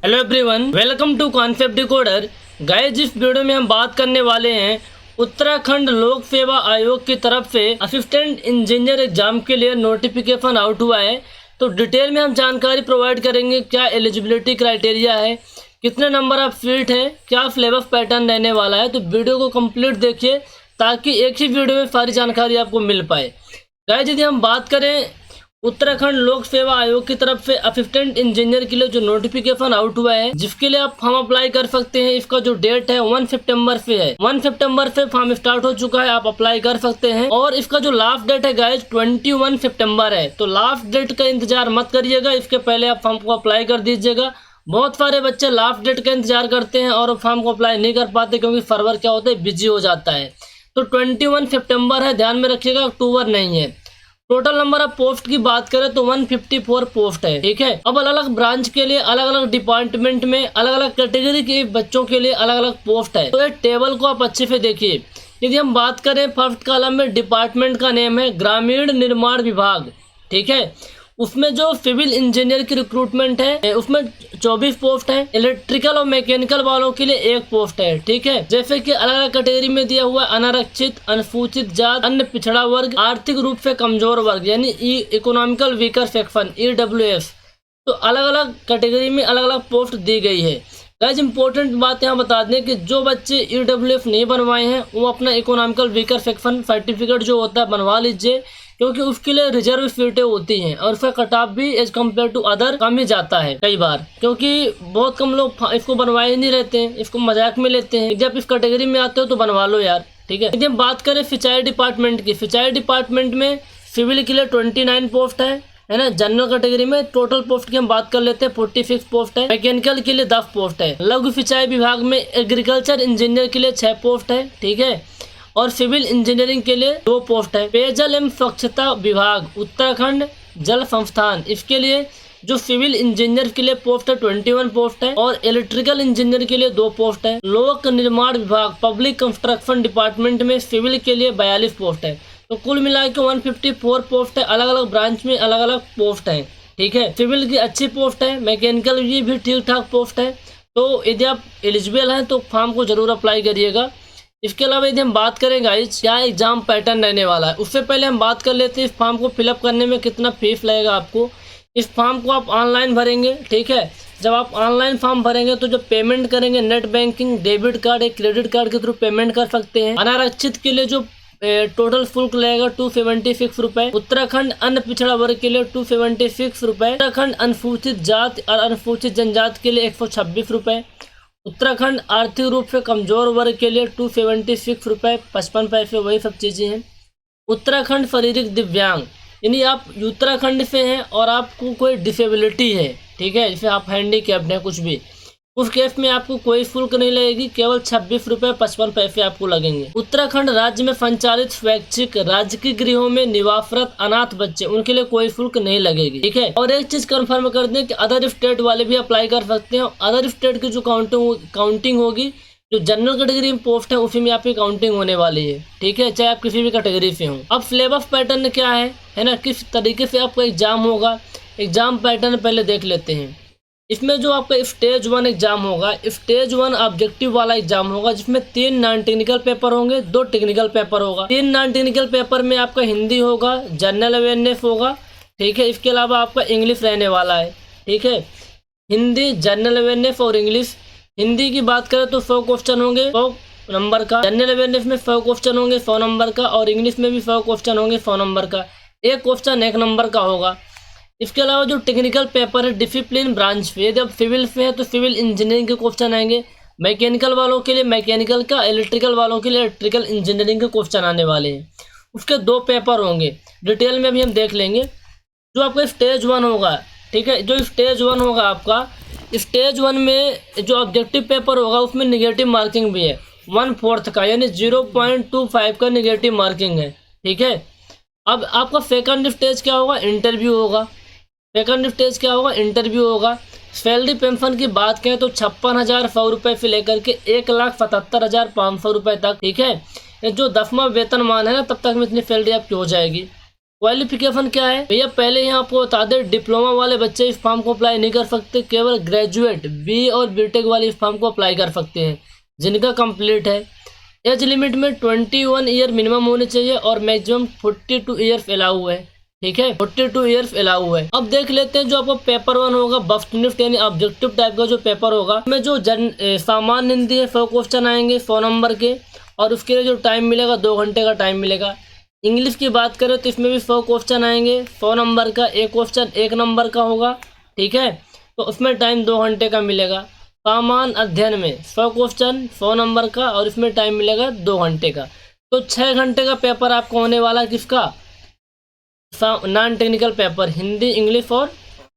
Hello everyone, welcome to concept decoder. Guys, इस video में हम बात करने वाले हैं उत्तराखंड लोक सेवा आयोग की तरफ से असिस्टेंट इंजीनियर एग्जाम के लिए नोटिफिकेशन आउट हुआ है। तो डिटेल में हम जानकारी प्रोवाइड करेंगे, क्या एलिजिबिलिटी क्राइटेरिया है, कितने नंबर ऑफ सीट हैं, क्या सिलेबस पैटर्न रहने वाला है। तो वीडियो को कंप्लीट देखिए ताकि एक ही वीडियो में सारी जानकारी आपको मिल पाए। गाइस, यदि हम बात करें उत्तराखंड लोक सेवा आयोग की तरफ से असिस्टेंट इंजीनियर के लिए जो नोटिफिकेशन आउट हुआ है, जिसके लिए आप फॉर्म अप्लाई कर सकते हैं, इसका जो डेट है 1 सितंबर से है। 1 सितंबर से फॉर्म स्टार्ट हो चुका है, आप अप्लाई कर सकते हैं। और इसका जो लास्ट डेट है गाइस 21 सितंबर है। तो लास्ट डेट का इंतजार मत करिएगा, इसके पहले आप फॉर्म को अप्लाई कर दीजिएगा। बहुत सारे बच्चे लास्ट डेट का इंतजार करते हैं और फॉर्म को अप्लाई नहीं कर पाते क्योंकि सर्वर क्या होता है, बिजी हो जाता है। तो 21 सितंबर है, ध्यान में रखिएगा, अक्टूबर नहीं है। टोटल नंबर ऑफ पोस्ट की बात करें तो 154 पोस्ट है, ठीक है। अब अलग अलग ब्रांच के लिए, अलग अलग डिपार्टमेंट में, अलग अलग कैटेगरी के बच्चों के लिए अलग अलग पोस्ट है। तो ये टेबल को आप अच्छे से देखिए। यदि हम बात करें फर्स्ट कॉलम में, डिपार्टमेंट का नेम है ग्रामीण निर्माण विभाग, ठीक है। उसमें जो सिविल इंजीनियर की रिक्रूटमेंट है उसमें 24 पोस्ट है। इलेक्ट्रिकल और मैकेनिकल वालों के लिए 1 पोस्ट है, ठीक है। जैसे कि अलग अलग कैटेगरी में दिया हुआ अनारक्षित, अनुसूचित जात, अन्य पिछड़ा वर्ग, आर्थिक रूप से कमजोर वर्ग यानी इकोनॉमिकल वीकर सेक्शन EWS। तो अलग अलग कैटेगरी में अलग अलग पोस्ट दी गई है। गाइस, इंपॉर्टेंट बात यहाँ बता दें कि जो बच्चे EWS नहीं बनवाए हैं वो अपना इकोनॉमिकल वीकर सेक्शन सर्टिफिकेट जो होता है बनवा लीजिए, क्योंकि उसके लिए रिजर्व सीटें होती हैं और उसका कट ऑफ भी एज कम्पेयर टू अदर कम ही जाता है कई बार, क्योंकि बहुत कम लोग इसको बनवाए ही नहीं रहते हैं, इसको मजाक में लेते हैं। जब इस कैटेगरी में आते हो तो बनवा लो यार, ठीक है। यदि हम बात करें सिंचाई डिपार्टमेंट की, सिंचाई डिपार्टमेंट में सिविल के लिए 29 पोस्ट है ना। जनरल कैटेगरी में टोटल पोस्ट की हम बात कर लेते हैं 46 पोस्ट है। मैकेनिकल के लिए 10 पोस्ट है। लघु सिंचाई विभाग में एग्रीकल्चर इंजीनियर के लिए 6 पोस्ट है, ठीक है। और सिविल इंजीनियरिंग के लिए 2 पोस्ट है। पेयजल एवं स्वच्छता विभाग उत्तराखंड जल संस्थान, इसके लिए जो सिविल इंजीनियर के लिए पोस्ट है 21 पोस्ट है। और इलेक्ट्रिकल इंजीनियर के लिए 2 पोस्ट है। लोक निर्माण विभाग पब्लिक कंस्ट्रक्शन डिपार्टमेंट में सिविल के लिए 42 पोस्ट है। तो कुल मिला के 154 पोस्ट है। अलग अलग ब्रांच में अलग अलग पोस्ट है, ठीक है। सिविल की अच्छी पोस्ट है, मैकेनिकल की भी ठीक ठाक पोस्ट है। तो यदि आप एलिजिबल हैं तो फॉर्म को जरूर अप्लाई करिएगा। इसके अलावा यदि हम बात करें गाइस क्या एग्जाम पैटर्न रहने वाला है, उससे पहले हम बात कर लेते हैं इस फॉर्म को फिलअप करने में कितना फीस लगेगा आपको। इस फॉर्म को आप ऑनलाइन भरेंगे, ठीक है। जब आप ऑनलाइन फॉर्म भरेंगे तो जब पेमेंट करेंगे नेट बैंकिंग, डेबिट कार्ड या क्रेडिट कार्ड के थ्रू पेमेंट कर सकते हैं। अनारक्षित के लिए जो टोटल शुल्क लगेगा 276 रुपए। उत्तराखंड अन्य पिछड़ा वर्ग के लिए 276 रुपए। उत्तराखंड अनुसूचित जात और अनुसूचित जनजाति के लिए 126 रुपए। उत्तराखंड आर्थिक रूप से कमजोर वर्ग के लिए 276 रुपये 55 पैसे, वही सब चीज़ें हैं। उत्तराखंड शारीरिक दिव्यांग, यानी आप उत्तराखंड से हैं और आपको कोई डिसेबिलिटी है, ठीक है, जैसे आप हैंडीकैप्ड हैं कुछ भी, उस केस में आपको कोई शुल्क नहीं लगेगी, केवल 26 रुपये 55 पैसे आपको लगेंगे। उत्तराखंड राज्य में संचालित स्वैच्छिक राजकीय गृहों में निवासरत अनाथ बच्चे, उनके लिए कोई शुल्क नहीं लगेगी, ठीक है। और एक चीज कंफर्म कर दें कि अदर स्टेट वाले भी अप्लाई कर सकते हैं। अदर स्टेट की जो काउंटिंग होगी, जो जनरल कैटेगरी में पोस्ट है उसी में आपकी काउंटिंग होने वाली है, ठीक है, चाहे आप किसी भी कैटेगरी से हो। अब सिलेबस पैटर्न क्या है ना, किस तरीके से आपका एग्जाम होगा, एग्जाम पैटर्न पहले देख लेते हैं। इसमें जो आपका स्टेज 1 एग्जाम होगा, स्टेज 1 ऑब्जेक्टिव वाला एग्जाम होगा, जिसमें 3 नॉन टेक्निकल पेपर होंगे, 2 टेक्निकल पेपर होगा। 3 नॉन टेक्निकल पेपर में आपका हिंदी होगा, जनरल अवेयरनेस होगा, ठीक है। इसके अलावा आपका इंग्लिश रहने वाला है, ठीक है। हिंदी, जनरल अवेयरनेस और इंग्लिश। हिंदी की बात करें तो 100 क्वेश्चन होंगे 100 नंबर का। जनरल अवेयरनेस में 100 क्वेश्चन होंगे 100 नंबर का। और इंग्लिश में भी 100 क्वेश्चन होंगे 100 नंबर का। एक क्वेश्चन 1 नंबर का होगा। इसके अलावा जो टेक्निकल पेपर है डिसिप्लिन ब्रांच पे, यदि आप सिविल पे है तो सिविल इंजीनियरिंग के क्वेश्चन आएंगे। मैकेनिकल वालों के लिए मैकेनिकल का, इलेक्ट्रिकल वालों के लिए इलेक्ट्रिकल इंजीनियरिंग के क्वेश्चन आने वाले हैं। उसके 2 पेपर होंगे, डिटेल में भी हम देख लेंगे। जो आपका स्टेज 1 होगा, ठीक है, जो स्टेज 1 होगा आपका, स्टेज 1 में जो ऑब्जेक्टिव पेपर होगा उसमें निगेटिव मार्किंग भी है 1/4 का, यानी 0.25 का निगेटिव मार्किंग है, ठीक है। अब आपका सेकंड स्टेज क्या होगा, इंटरव्यू होगा। सेकंड स्टेज क्या होगा, इंटरव्यू होगा। सैलरी पेंशन की बात करें तो 56,100 रुपये से लेकर के 1,77,500 रुपये तक, ठीक है। जो 10वां वेतनमान है ना, तब तक में इतनी सैलरी आपकी हो जाएगी। क्वालिफिकेशन क्या है भैया, पहले यहाँ आपको बता दें, डिप्लोमा वाले बच्चे इस फॉर्म को अप्लाई नहीं कर सकते, केवल ग्रेजुएट बी और बीटेक वाले इस फॉर्म को अप्लाई कर सकते हैं जिनका कंप्लीट है। एज लिमिट में 21 ईयर मिनिमम होने चाहिए और मैक्सिमम 42 ईयर्स अलाउ है। ठीक है, 42 ईयर्स अलाउ है। अब देख लेते हैं जो आपको पेपर 1 होगा, वस्तुनिष्ठ यानी ऑब्जेक्टिव टाइप का जो पेपर होगा, में जो सामान्य हिंदी है 100 क्वेश्चन आएंगे 100 नंबर के, और उसके लिए जो टाइम मिलेगा 2 घंटे का टाइम मिलेगा। इंग्लिश की बात करें तो इसमें भी 100 क्वेश्चन आएंगे 100 नंबर का, एक क्वेश्चन 1 नंबर का होगा। ठीक है, तो उसमें टाइम 2 घंटे का मिलेगा। सामान्य अध्ययन में 100 क्वेश्चन 100 नंबर का और इसमें टाइम मिलेगा 2 घंटे का। तो 6 घंटे का पेपर आपको होने वाला किसका, non technical paper, Hindi English और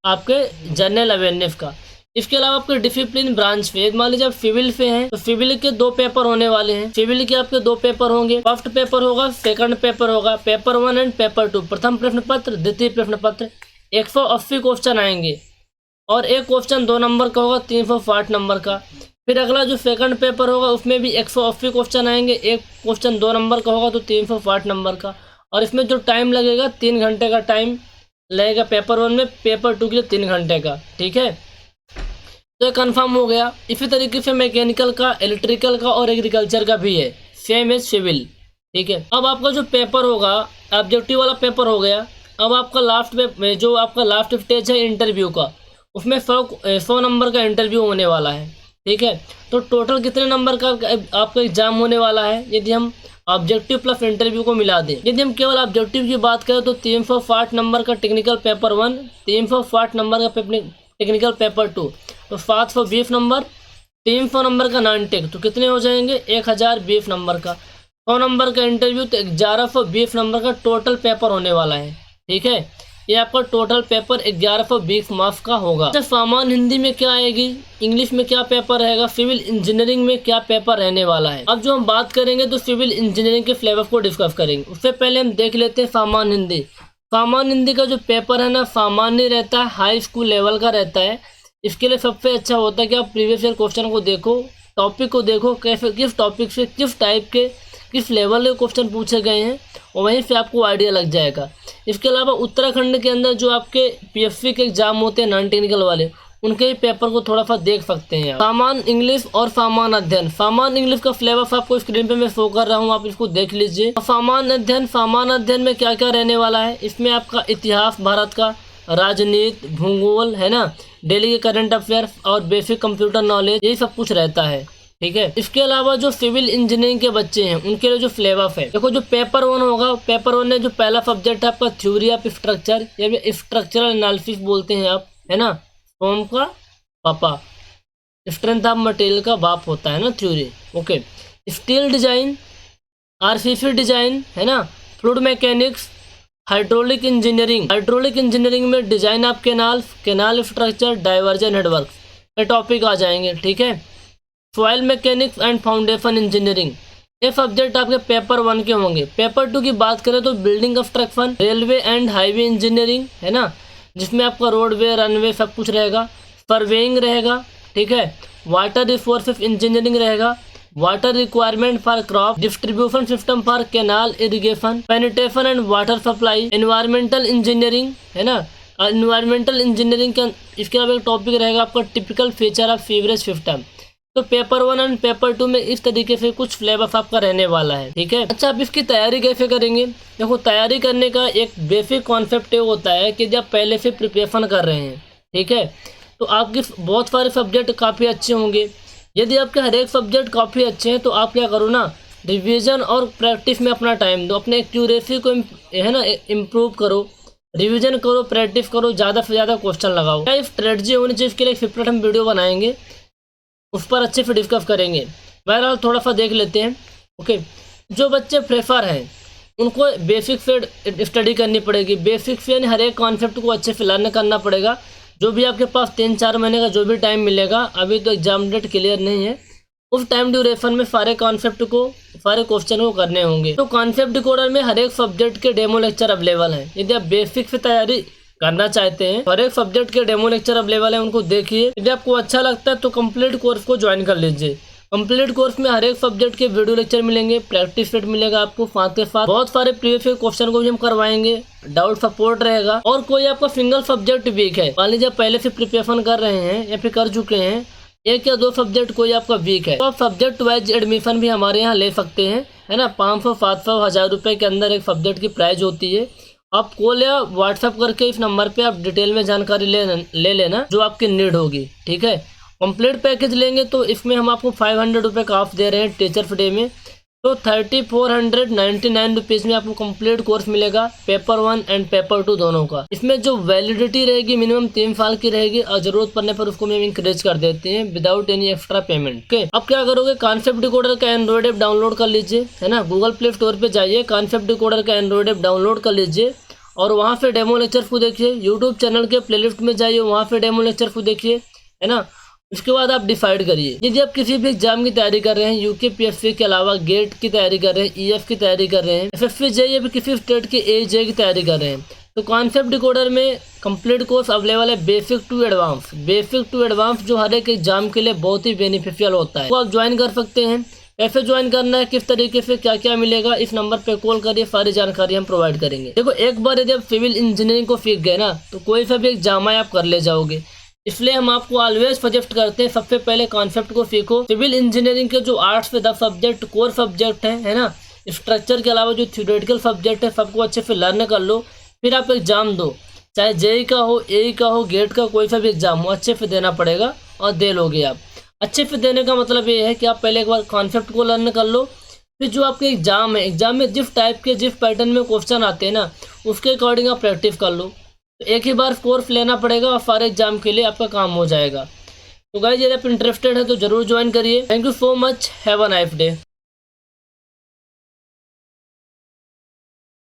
आपके जनरल अवेयरनेस का। इसके अलावा आपके डिसिप्लिन ब्रांच पे, मान लीजिए आप सिविल पे हैं तो सिविल के 2 पेपर होने वाले हैं। सिविल के आपके 2 पेपर होंगे, फर्स्ट पेपर होगा, सेकंड पेपर होगा, पेपर 1 एंड पेपर 2। प्रथम प्रश्न पत्र, द्वितीय प्रश्न पत्र। 180 क्वेश्चन आएंगे और एक क्वेश्चन 2 नंबर का होगा, 360 नंबर का। फिर अगला जो सेकंड पेपर होगा उसमें भी 180 क्वेश्चन आएंगे, एक क्वेश्चन 2 नंबर का होगा तो 360 नंबर का। और इसमें जो टाइम लगेगा 3 घंटे का टाइम लगेगा पेपर 1 में, पेपर 2 के लिए 3 घंटे का। ठीक है, तो ये कन्फर्म हो गया। इसी तरीके से मैकेनिकल का, इलेक्ट्रिकल का और एग्रीकल्चर का भी है, सेम एज सिविल। ठीक है, अब आपका जो पेपर होगा ऑब्जेक्टिव वाला पेपर हो गया। अब आपका लास्ट में जो आपका लास्ट स्टेज है इंटरव्यू का, उसमें 100 नंबर का इंटरव्यू होने वाला है। ठीक है, तो टोटल कितने नंबर का आपका एग्जाम होने वाला है यदि हम ऑब्जेक्टिव प्लस इंटरव्यू को मिला दें। यदि हम केवल ऑब्जेक्टिव की बात करें तो 360 नंबर का टेक्निकल पेपर 1, 360 नंबर का टेक्निकल पेपर 2, तो 720 नंबर, 300 नंबर का नॉन टेक, तो कितने हो जाएंगे 1020 नंबर का। 100 नंबर का इंटरव्यू तो 1120 नंबर का टोटल पेपर होने वाला है। ठीक है, ये आपका टोटल पेपर 1120 मार्क्स का होगा। अच्छा, सामान्य हिंदी में क्या आएगी, इंग्लिश में क्या पेपर रहेगा, सिविल इंजीनियरिंग में क्या पेपर रहने वाला है। अब जो हम बात करेंगे तो सिविल इंजीनियरिंग के सिलेबस को डिस्कस करेंगे। उससे पहले हम देख लेते हैं सामान्य हिंदी। सामान्य हिंदी का जो पेपर है ना, सामान्य रहता है, हाई स्कूल लेवल का रहता है। इसके लिए सबसे अच्छा होता है कि आप प्रीवियस ईयर क्वेश्चन को देखो, टॉपिक को देखो, कैसे किस टॉपिक से किस टाइप के किस लेवल के क्वेश्चन पूछे गए हैं, और वहीं से आपको आइडिया लग जाएगा। इसके अलावा उत्तराखंड के अंदर जो आपके पीएससी के एग्जाम होते हैं नॉन टेक्निकल वाले, उनके ही पेपर को थोड़ा सा देख सकते हैं आप। सामान्य इंग्लिश और सामान्य अध्ययन। सामान्य इंग्लिश का सिलेबस आपको स्क्रीन पे मैं शो कर रहा हूँ, आप इसको देख लीजिए। सामान्य अध्ययन में क्या क्या रहने वाला है, इसमें आपका इतिहास भारत का, राजनीति, भूगोल है ना, डेली के करंट अफेयर्स और बेसिक कंप्यूटर नॉलेज, यही सब कुछ रहता है। ठीक है, इसके अलावा जो सिविल इंजीनियरिंग के बच्चे हैं उनके लिए जो सिलेबस है, देखो जो पेपर 1 होगा, पेपर 1 में जो पहला सब्जेक्ट है आपका थ्योरी ऑफ स्ट्रक्चर, या स्ट्रक्चरल एनालिसिस बोलते हैं आप, है ना, फॉर्म का पापा, स्ट्रेंथ ऑफ मटेरियल का बाप होता है ना theory. Okay, steel design, RCC design, है ना, फ्लूइड मैकेनिक्स, हाइड्रोलिक इंजीनियरिंग में design of canal structure, diversion network, ये टॉपिक आ जाएंगे। ठीक है, soil mechanics and foundation engineering, ये सब्जेक्ट आपके पेपर 1 के होंगे। पेपर 2 की बात करें तो building construction, railway and highway engineering, है ना, जिसमें आपका रोडवे, रनवे सब कुछ रहेगा। सर्वेइंग रहेगा। ठीक है, वाटर रिसोर्सेज इंजीनियरिंग रहेगा, water requirement for crop, distribution system for canal irrigation, sanitation and water supply, environmental engineering, है ना, एनवायरमेंटल इंजीनियरिंग का इसके अलावा एक टॉपिक रहेगा आपका typical feature of sewerage system. तो पेपर 1 एंड पेपर 2 में इस तरीके से कुछ सिलेबस आपका रहने वाला है। ठीक है, अच्छा, अब इसकी तैयारी कैसे करेंगे। देखो, तैयारी करने का एक बेसिक कॉन्सेप्ट ये होता है कि जब पहले से प्रिपरेशन कर रहे हैं, ठीक है, तो आपके बहुत सारे सब्जेक्ट काफ़ी अच्छे होंगे। यदि आपके हर एक सब्जेक्ट काफ़ी अच्छे हैं तो आप क्या करो ना, रिवीजन और प्रैक्टिस में अपना टाइम दो, अपने एक्यूरेसी को है ना इम्प्रूव करो, रिवीजन करो, प्रैक्टिस करो, ज़्यादा से ज़्यादा क्वेश्चन लगाओ। क्या स्ट्रेटजी होनी चाहिए, इसके लिए सेपरेट हम वीडियो बनाएंगे, उस पर अच्छे से डिस्कस करेंगे। बहरहाल थोड़ा सा देख लेते हैं। ओके, जो बच्चे प्रेफर हैं उनको बेसिक से स्टडी करनी पड़ेगी। बेसिक से यानी हर एक कॉन्सेप्ट को अच्छे से लर्न करना पड़ेगा। जो भी आपके पास 3-4 महीने का जो भी टाइम मिलेगा, अभी तो एग्जाम डेट क्लियर नहीं है, उस टाइम ड्यूरेशन में सारे कॉन्सेप्ट को, सारे क्वेश्चन को करने होंगे। तो कॉन्सेप्ट डिकोडर में हर एक सब्जेक्ट के डेमो लेक्चर अवेलेबल हैं। यदि आप बेसिक से तैयारी करना चाहते हैं, हर एक सब्जेक्ट के डेमो लेक्चर अवेलेबल है, उनको देखिए। यदि आपको अच्छा लगता है तो कंप्लीट कोर्स को ज्वाइन कर लीजिए। कंप्लीट कोर्स में हर एक सब्जेक्ट के वीडियो लेक्चर मिलेंगे, प्रैक्टिस सेट मिलेगा आपको, साथ के साथ बहुत सारे प्रीवियस क्वेश्चन को भी हम करवाएंगे, डाउट सपोर्ट रहेगा। और कोई आपका सिंगल सब्जेक्ट वीक है, मान लीजिए पहले से प्रिपरेशन कर रहे हैं या फिर कर चुके हैं, 1 या 2 सब्जेक्ट कोई आपका वीक है, तो आप सब्जेक्ट वाइज एडमिशन भी हमारे यहाँ ले सकते हैं, है ना। 500, 700, 1000 रुपये के अंदर एक सब्जेक्ट की प्राइस होती है। आप कॉल या व्हाट्सएप करके इस नंबर पे आप डिटेल में जानकारी ले लेना जो आपकी नीड होगी, ठीक है। कंप्लीट पैकेज लेंगे तो इसमें हम आपको 500 रुपये का ऑफ दे रहे हैं टीचर्स डे में, तो 3499 रुपीज़ में आपको कंप्लीट कोर्स मिलेगा, पेपर 1 एंड पेपर 2 दोनों का। इसमें जो वैलिडिटी रहेगी मिनिमम 3 साल की रहेगी और जरूरत पड़ने पर उसको हम इंक्रीज कर देते हैं without any extra payment. Okay, अब क्या करोगे, कॉन्सेप्ट डिकोडर का एंड्रॉइड ऐप डाउनलोड कर लीजिए, है ना। गूगल प्ले स्टोर पर जाइए, कॉन्सेप्ट डिकोडर का एंड्रॉइड ऐप डाउनलोड कर लीजिए और वहाँ से डेमो लेक्चर को देखिए। यूट्यूब चैनल के प्लेलिस्ट में जाइए, वहाँ से डेमो लेक्चर को देखिए, है ना। उसके बाद आप डिसाइड करिए, यदि आप किसी भी एग्जाम की तैयारी कर रहे हैं, यूकेपीएससी के अलावा गेट की तैयारी कर रहे हैं, ईएफ की तैयारी कर रहे हैं, एसएससी जेईई या फिर किसी स्टेट के एजे की तैयारी कर रहे हैं, तो कॉन्सेप्ट डिकोडर में कंप्लीट कोर्स अवेलेबल है बेसिक टू एडवांस जो हर एक एग्जाम के लिए बहुत ही बेनिफिशियल होता है, तो आप ज्वाइन कर सकते हैं। कैसे ज्वाइन करना है, किस तरीके से क्या क्या मिलेगा, इस नंबर पे कॉल करिए, सारी जानकारी हम प्रोवाइड करेंगे। देखो, एक बार यदि आप सिविल इंजीनियरिंग को सीख गए ना, तो कोई सा भी एग्जाम है आप कर ले जाओगे, इसलिए हम आपको ऑलवेज सजेस्ट करते हैं सबसे पहले कॉन्सेप्ट को सीखो। सिविल इंजीनियरिंग के जो 8 से 10 सब्जेक्ट कोर सब्जेक्ट है ना, स्ट्रक्चर के अलावा जो थ्योरेटिकल सब्जेक्ट है सबको अच्छे से लर्न कर लो, फिर आप एग्जाम दो, चाहे जेईई का हो, एई का हो, गेट का कोई सा भी एग्जाम हो, अच्छे से देना पड़ेगा और दे लोगे आप। अच्छे से देने का मतलब ये है कि आप पहले एक बार कॉन्सेप्ट को लर्न कर लो, फिर जो आपके एग्जाम है, एग्जाम में जिस टाइप के जिस पैटर्न में क्वेश्चन आते हैं ना, उसके अकॉर्डिंग आप प्रैक्टिस कर लो। तो एक ही बार कोर्स लेना पड़ेगा और सारे एग्जाम के लिए आपका काम हो जाएगा। तो गाइस, यदि आप इंटरेस्टेड है तो जरूर ज्वाइन करिए। Thank you so much, have a nice day.